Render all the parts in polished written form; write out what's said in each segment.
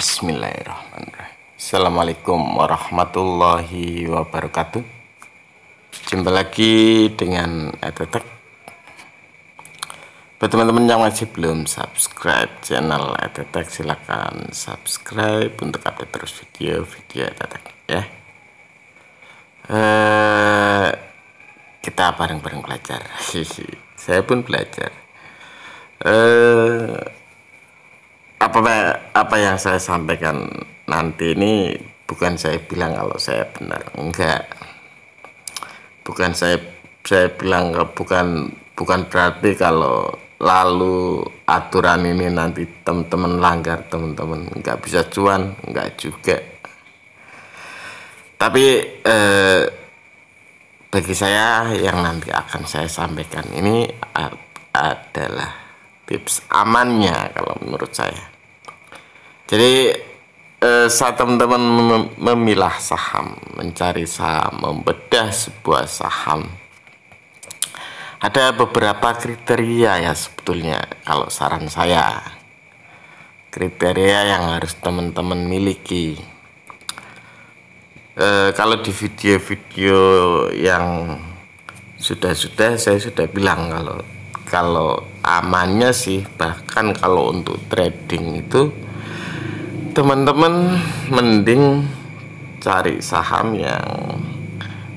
Bismillahirrahmanirrahim. Assalamualaikum warahmatullahi wabarakatuh. Jumpa lagi dengan Etetek. Buat teman-teman yang masih belum subscribe channel Etetek, silahkan subscribe untuk update terus video-video Etetek ya. Kita bareng-bareng belajar. Saya pun belajar. Apa yang saya sampaikan nanti ini bukan saya bilang kalau saya benar, enggak. Bukan saya bilang, bukan berarti kalau lalu aturan ini nanti teman-teman langgar, teman-teman nggak bisa cuan, enggak juga. Tapi bagi saya yang nanti akan saya sampaikan ini adalah tips amannya kalau menurut saya. Jadi saat teman-teman memilah saham, mencari saham, membedah sebuah saham, ada beberapa kriteria ya sebetulnya. Kalau saran saya, kriteria yang harus teman-teman miliki. Kalau di video-video yang sudah saya sudah bilang kalau amannya sih, bahkan kalau untuk trading itu teman-teman mending cari saham yang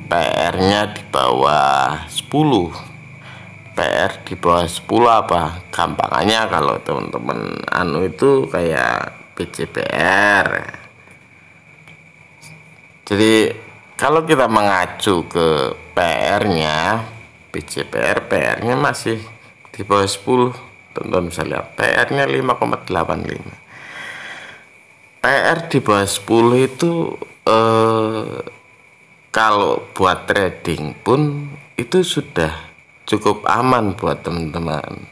PR-nya di bawah 10. PR di bawah 10 apa? Gampangannya kalau teman-teman itu kayak BCPR. Jadi kalau kita mengacu ke PR-nya, BCPR PR-nya masih di bawah 10. Teman-teman bisa lihat PR-nya 5,85. PR di bawah 10 itu kalau buat trading pun itu sudah cukup aman buat teman-teman.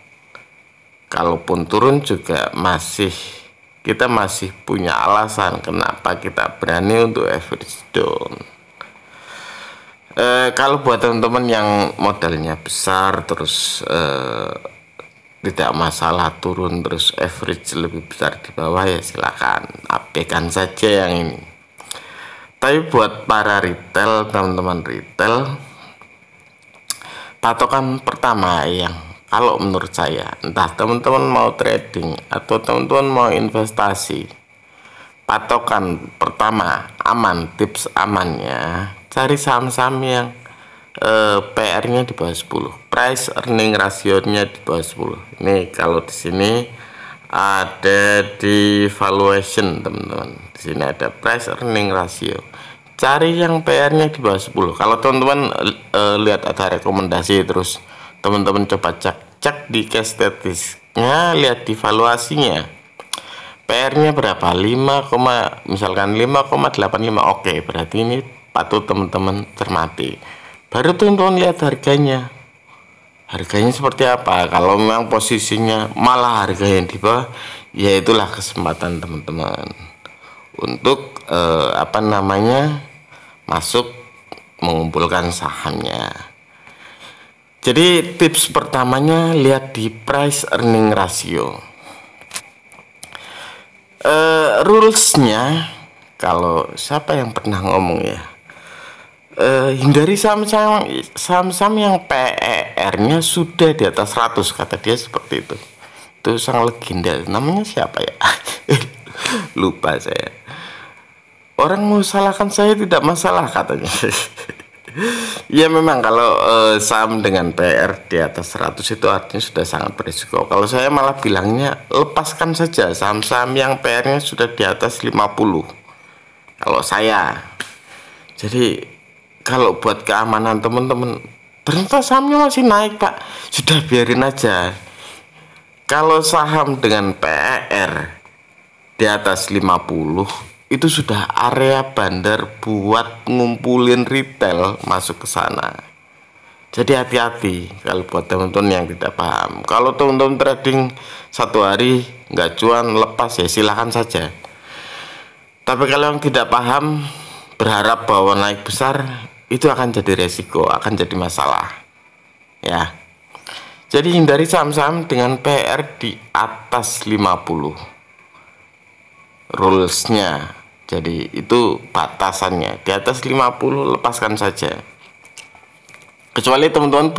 Kalaupun turun juga kita masih punya alasan kenapa kita berani untuk average down. Kalau buat teman-teman yang modalnya besar terus tidak masalah turun terus average lebih besar di bawah, ya silakan abaikan saja yang ini. Tapi buat para retail, teman-teman retail, patokan pertama yang kalau menurut saya, entah teman-teman mau trading atau teman-teman mau investasi, patokan pertama aman, tips amannya cari saham-saham yang PR-nya di bawah 10, price earning ratio-nya di bawah 10. Ini kalau di sini ada di valuation, teman-teman. Di sini ada price earning ratio. Cari yang PR-nya di bawah 10. Kalau teman-teman lihat ada rekomendasi terus teman-teman coba cek di case statistiknya, lihat di valuasinya. PR-nya berapa? Misalkan 5,85. Oke, berarti ini patut teman-teman cermati. Baru teman-teman lihat harganya seperti apa. Kalau memang posisinya malah harga yang di bawah, ya itulah kesempatan teman-teman untuk masuk mengumpulkan sahamnya. Jadi tips pertamanya lihat di price earning ratio. Rulesnya, kalau siapa yang pernah ngomong ya, hindari saham-saham yang PER-nya sudah di atas 100, kata dia seperti itu. Itu sang legenda, namanya siapa ya? Lupa saya. Orang mau salahkan saya tidak masalah katanya. Ya memang kalau saham dengan PR di atas 100 itu artinya sudah sangat berisiko. Kalau saya malah bilangnya lepaskan saja saham-saham yang PR-nya sudah di atas 50. Kalau saya. Jadi kalau buat keamanan teman-teman, ternyata sahamnya masih naik pak, sudah biarin aja. Kalau saham dengan PR di atas 50 itu sudah area bandar buat ngumpulin retail masuk ke sana. Jadi hati-hati kalau buat teman-teman yang tidak paham. Kalau teman-teman trading satu hari nggak cuan, lepas ya silahkan saja. Tapi kalau yang tidak paham berharap bahwa naik besar, itu akan jadi resiko, akan jadi masalah ya. Jadi hindari saham-saham dengan PR di atas 50. rulesnya. Jadi itu batasannya. Di atas 50 lepaskan saja. Kecuali teman-teman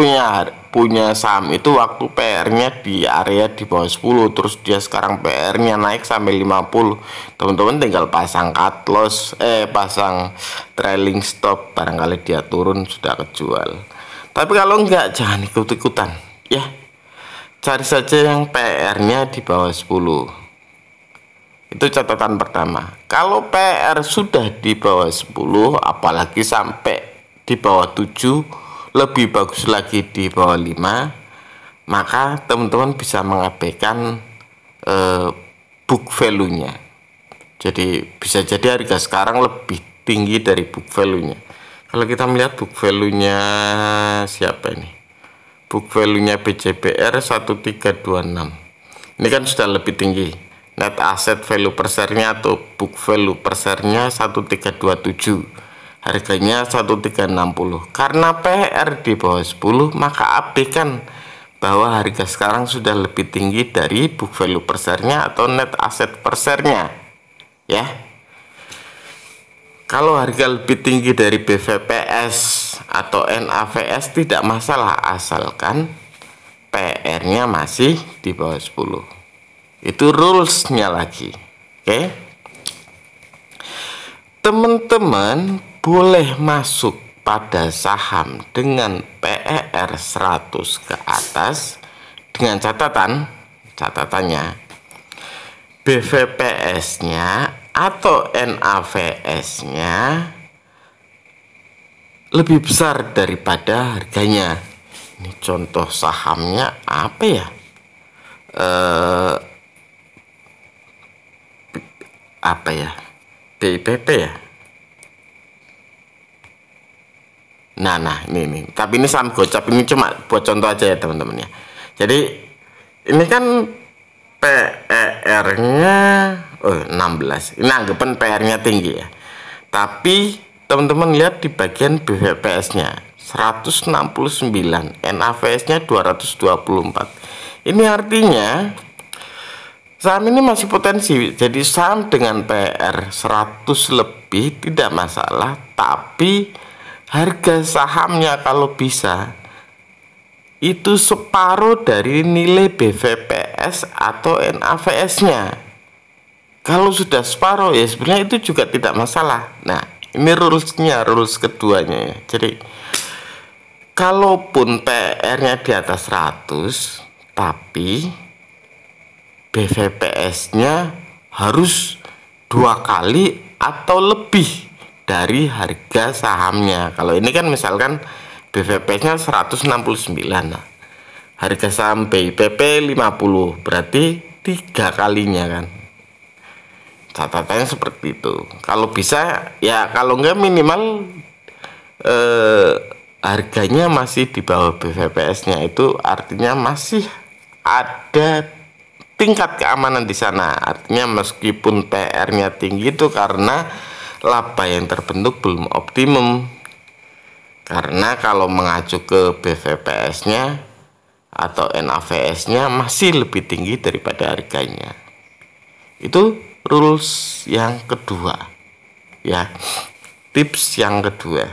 punya saham itu waktu PR-nya di area di bawah 10, terus dia sekarang PR-nya naik sampai 50. Teman-teman tinggal pasang cut loss, pasang trailing stop, barangkali dia turun sudah kejual. Tapi kalau enggak, jangan ikut-ikutan ya. Cari saja yang PR-nya di bawah 10. Itu catatan pertama. Kalau PR sudah di bawah 10, apalagi sampai di bawah 7, lebih bagus lagi di bawah 5, maka teman-teman bisa mengabaikan book value-nya. Jadi bisa jadi harga sekarang lebih tinggi dari book value-nya. Kalau kita melihat book value-nya siapa ini? Book value-nya BCBR 1326. Ini kan sudah lebih tinggi. Net asset value per share-nya atau book value per share-nya 1327. Harganya 1360. Karena PR di bawah 10, maka abaikan bahwa harga sekarang sudah lebih tinggi dari book value per share-nya atau net asset per share-nya ya. Kalau harga lebih tinggi dari BVPS atau NAVS tidak masalah, asalkan PR-nya masih di bawah 10. Itu rules-nya lagi. Oke. Teman-teman boleh masuk pada saham dengan PER 100 ke atas dengan catatannya BVPS-nya atau NAVS-nya lebih besar daripada harganya. Ini contoh sahamnya apa ya? BIPP ya. Nah ini tapi ini saham gocap, ini cuma buat contoh aja ya teman-teman ya. Jadi ini kan PER-nya 16. Ini anggapan PR-nya tinggi ya. Tapi teman-teman lihat di bagian BVPS-nya 169, NAVS-nya 224. Ini artinya saham ini masih potensi. Jadi saham dengan PR 100 lebih tidak masalah, tapi harga sahamnya kalau bisa itu separuh dari nilai BVPS atau NAVS-nya. Kalau sudah separuh ya sebenarnya itu juga tidak masalah. Nah ini rulesnya, rules keduanya ya. Jadi kalaupun PR-nya di atas 100 tapi BVPS-nya harus 2 kali atau lebih dari harga sahamnya. Kalau ini kan misalkan BVPS-nya 169, nah, harga saham BIPP 50, berarti 3 kalinya kan. Catatannya seperti itu. Kalau bisa ya, kalau enggak minimal harganya masih di bawah BVPS-nya, itu artinya masih ada tingkat keamanan di sana. Artinya meskipun PR-nya tinggi itu karena laba yang terbentuk belum optimum. Karena kalau mengacu ke BVPS-nya atau NAVS-nya masih lebih tinggi daripada harganya. Itu rules yang kedua ya, tips yang kedua.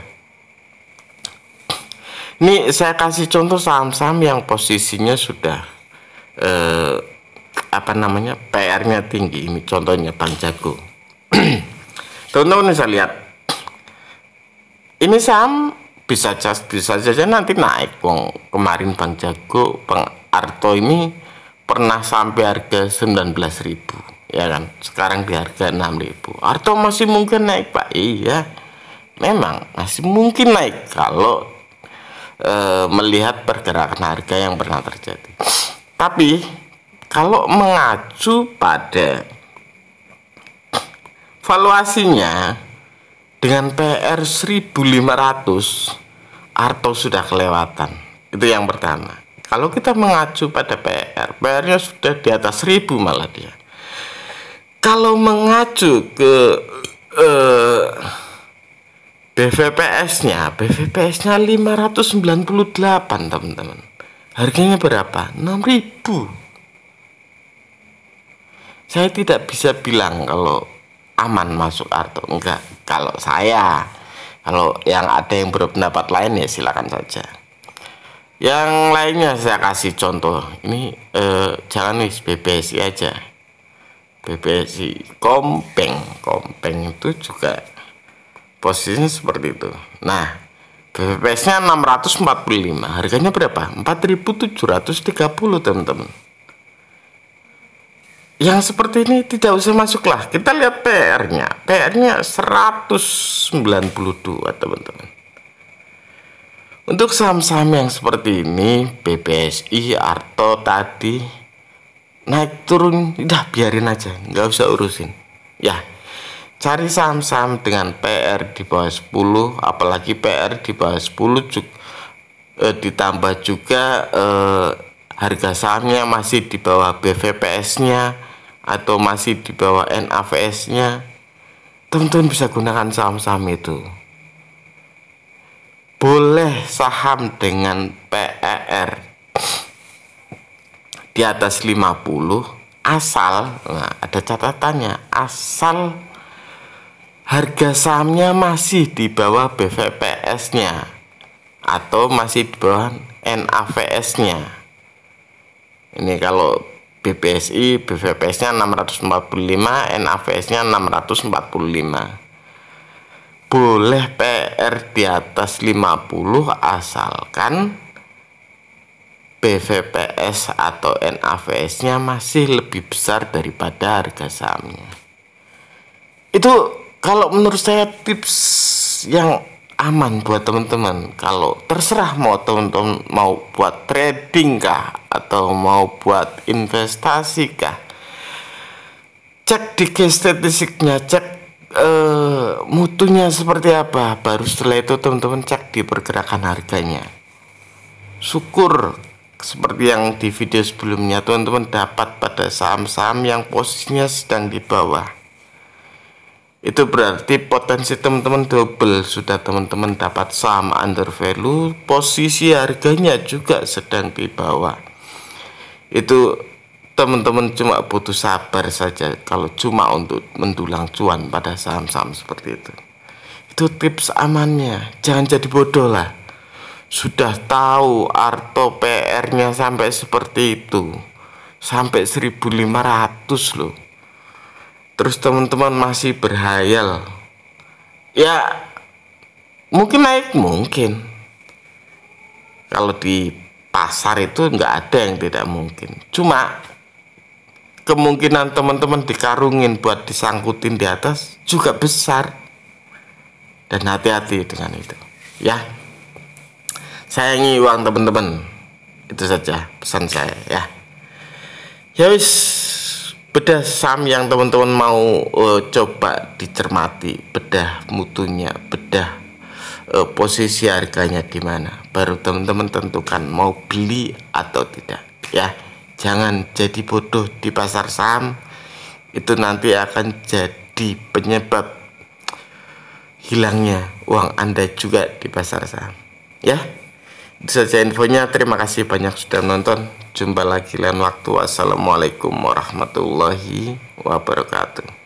Ini saya kasih contoh saham-saham yang posisinya sudah PR-nya tinggi. Ini contohnya Bank Jago. Teman-teman bisa lihat, ini saham bisa saja nanti naik. Kemarin Bank Jago, Bang Arto ini pernah sampai harga 19.000 ya kan, sekarang di harga 6.000. Arto masih mungkin naik Pak. Iya, memang masih mungkin naik kalau melihat pergerakan harga yang pernah terjadi. Tapi kalau mengacu pada valuasinya dengan PR 1.500, Arto sudah kelewatan. Itu yang pertama. Kalau kita mengacu pada PR-nya sudah di atas 1.000 malah dia. Kalau mengacu ke BVPS-nya 598 teman-teman. Harganya berapa? 6.000. Saya tidak bisa bilang kalau aman masuk Arto. Enggak, kalau saya. Kalau yang ada yang berpendapat lain ya silakan saja. Yang lainnya saya kasih contoh. Ini jangan wis BBSI aja. BBSI Kompeng itu juga posisinya seperti itu. Nah, BPPS-nya 645. Harganya berapa? 4.730, teman-teman. Yang seperti ini tidak usah masuklah. Kita lihat PR-nya. PR-nya 192, teman-teman. Untuk saham-saham yang seperti ini, BBSI, Arto tadi naik turun, udah biarin aja, nggak usah urusin. Ya, cari saham-saham dengan PR di bawah 10, apalagi PR di bawah 10 ditambah juga harga sahamnya masih di bawah BVPS-nya atau masih di bawah NAVS-nya, teman-teman bisa gunakan saham-saham itu. Boleh saham dengan PER di atas 50 asal, nah ada catatannya, asal harga sahamnya masih di bawah BVPS-nya atau masih di bawah NAVS-nya. Ini kalau BBSI, BVPS-nya 645, NAVS-nya 645. Boleh PR di atas 50 asalkan BVPS atau NAVS-nya masih lebih besar daripada harga sahamnya. Itu kalau menurut saya tips yang aman buat teman-teman. Kalau terserah mau teman-teman mau buat trading kah atau mau buat investasi kah, cek di case statistiknya, cek mutunya seperti apa, baru setelah itu teman-teman cek di pergerakan harganya. Syukur seperti yang di video sebelumnya teman-teman dapat pada saham-saham yang posisinya sedang di bawah. Itu berarti potensi teman-teman double. Sudah teman-teman dapat saham under value, posisi harganya juga sedang di bawah. Itu teman-teman cuma butuh sabar saja kalau cuma untuk mendulang cuan pada saham-saham seperti itu. Itu tips amannya. Jangan jadi bodoh lah. Sudah tahu Arto PR-nya sampai seperti itu, sampai 1.500 loh. Terus teman-teman masih berhayal, ya mungkin naik, mungkin. Kalau di pasar itu nggak ada yang tidak mungkin. Cuma kemungkinan teman-teman dikarungin buat disangkutin di atas juga besar. Dan hati-hati dengan itu. Ya, sayangi uang teman-teman. Itu saja pesan saya ya. Ya wis, bedah saham yang teman-teman mau coba dicermati, bedah mutunya, bedah posisi harganya di mana, baru teman-teman tentukan mau beli atau tidak ya. Jangan jadi bodoh di pasar saham, itu nanti akan jadi penyebab hilangnya uang Anda juga di pasar saham ya. Itu saja infonya. Terima kasih banyak sudah menonton. Jumpa lagi lain waktu. Wassalamualaikum warahmatullahi wabarakatuh.